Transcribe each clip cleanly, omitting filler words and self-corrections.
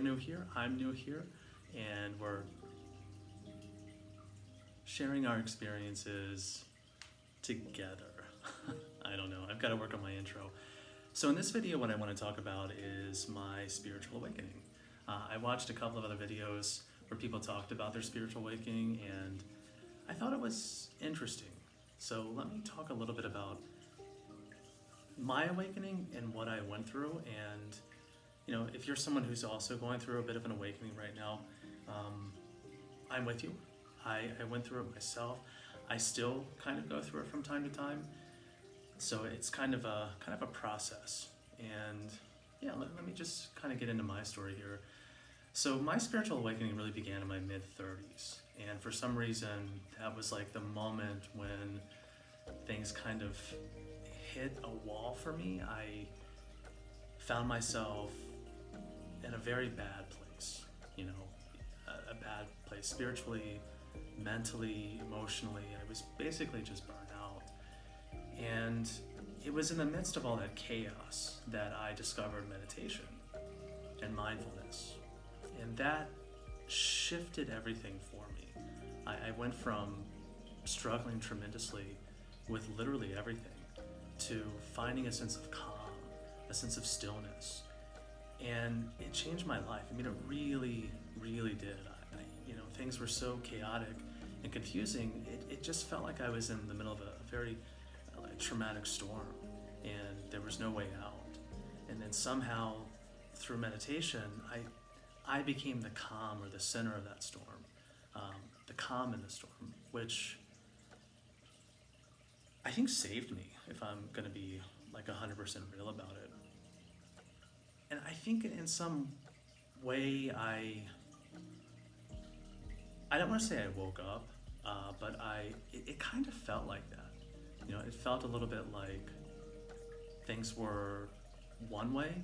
new here, I'm new here, and we're sharing our experiences together. I don't know, I've got to work on my intro. So in this video, what I want to talk about is my spiritual awakening. I watched a couple of other videos where people talked about their spiritual awakening, and I thought it was interesting. So let me talk a little bit about my awakening and what I went through. And you know, if you're someone who's also going through a bit of an awakening right now, I'm with you. I went through it myself. I still kind of go through it from time to time. So it's kind of a process. And yeah, let me just kind of get into my story here. So my spiritual awakening really began in my mid-30s. And for some reason, that was like the moment when things kind of hit a wall for me. I found myself in a very bad place, you know, a bad place spiritually, mentally, emotionally. I was basically just burned out. And it was in the midst of all that chaos that I discovered meditation and mindfulness. And that shifted everything for me. I went from struggling tremendously with literally everything to finding a sense of calm, a sense of stillness. And it changed my life. I mean, it really, really did. You know, things were so chaotic and confusing. It just felt like I was in the middle of a very traumatic storm, and there was no way out. And then somehow, through meditation, I became the calm, or the center of that storm, the calm in the storm, which I think saved me, if I'm going to be like 100% real about it. And I think in some way I don't want to say I woke up, but it kind of felt like that. You know, it felt a little bit like things were one way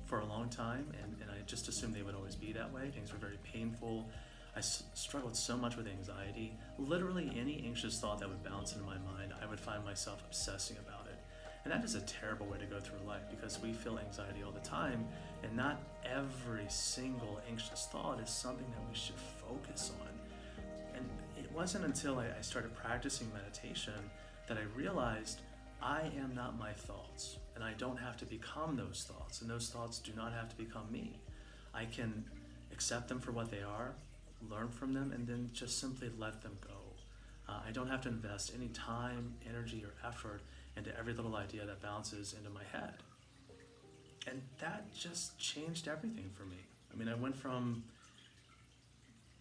for a long time, and I just assumed they would always be that way. Things were very painful. I struggled so much with anxiety. Literally any anxious thought that would bounce into my mind, I would find myself obsessing about it. And that is a terrible way to go through life, because we feel anxiety all the time, and not every single anxious thought is something that we should focus on. And it wasn't until I started practicing meditation that I realized I am not my thoughts, and I don't have to become those thoughts, and those thoughts do not have to become me. I can accept them for what they are, learn from them, and then just simply let them go. I don't have to invest any time, energy, or effort into every little idea that bounces into my head. And that just changed everything for me. I mean, I went from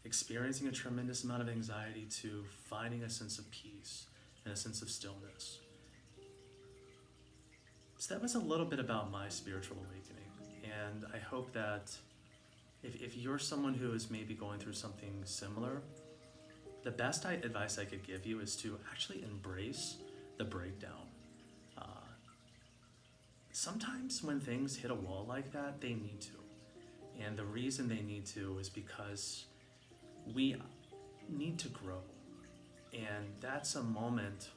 experiencing a tremendous amount of anxiety to finding a sense of peace and a sense of stillness. So that was a little bit about my spiritual awakening. And I hope that if you're someone who is maybe going through something similar, the best advice I could give you is to actually embrace the breakdown. Sometimes when things hit a wall like that, they need to. And the reason they need to is because we need to grow. And that's a moment.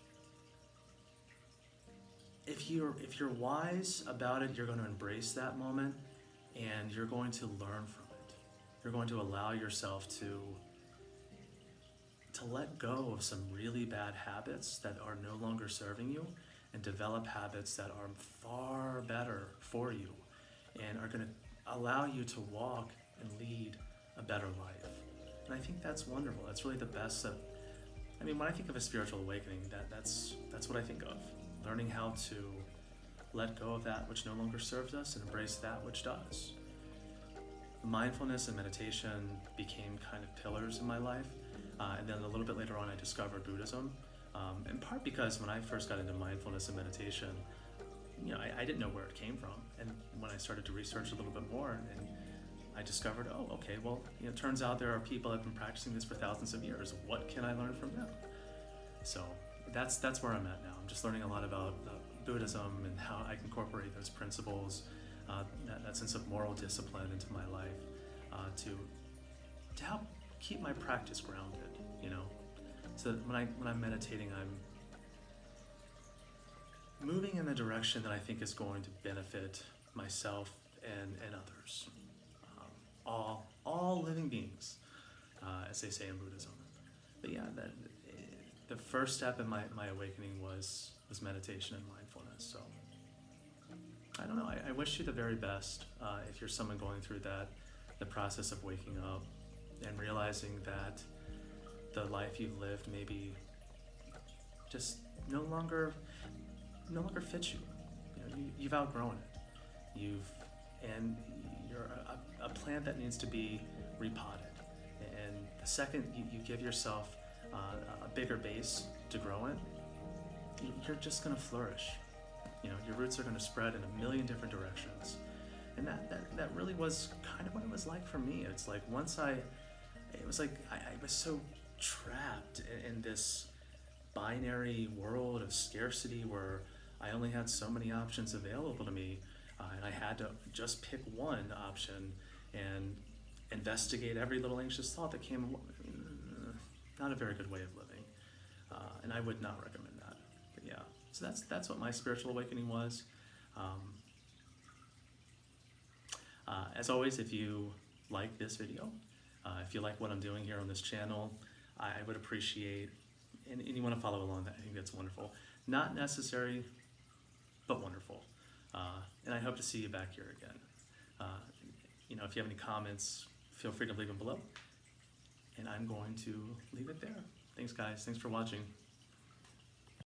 If you're wise about it, you're going to embrace that moment, and you're going to learn from it. You're going to allow yourself to let go of some really bad habits that are no longer serving you, and develop habits that are far better for you and are going to allow you to walk and lead a better life. And I think that's wonderful. That's really the best of, I mean, when I think of a spiritual awakening, that's what I think of. Learning how to let go of that which no longer serves us and embrace that which does. Mindfulness and meditation became kind of pillars in my life. And then a little bit later on, I discovered Buddhism. In part because when I first got into mindfulness and meditation, you know, I didn't know where it came from. And when I started to research a little bit more, and I discovered, oh, okay, well, you know, it turns out there are people that have been practicing this for thousands of years. What can I learn from them? So that's where I'm at now. I'm just learning a lot about Buddhism and how I can incorporate those principles, that sense of moral discipline into my life, to help keep my practice grounded, you know. So that when I'm meditating, I'm moving in the direction that I think is going to benefit myself and others. all living beings, as they say in Buddhism. But yeah, the first step in my awakening was meditation and mindfulness. So I don't know, I wish you the very best if you're someone going through the process of waking up and realizing that the life you've lived maybe just no longer fits you. You've outgrown it. You're a plant that needs to be repotted. And the second you give yourself a bigger base to grow in, you're just going to flourish. Your roots are going to spread in a million different directions. And that really was kind of what it was like for me. It's like it was like I was so trapped in this binary world of scarcity where I only had so many options available to me, and I had to just pick one option and investigate every little anxious thought that came along. Not a very good way of living, and I would not recommend that. But yeah, so that's what my spiritual awakening was. As always, if you like this video, if you like what I'm doing here on this channel, I would appreciate, and you want to follow along, I think that's wonderful. Not necessary, but wonderful. And I hope to see you back here again. If you have any comments, feel free to leave them below. And I'm going to leave it there. Thanks, guys. Thanks for watching.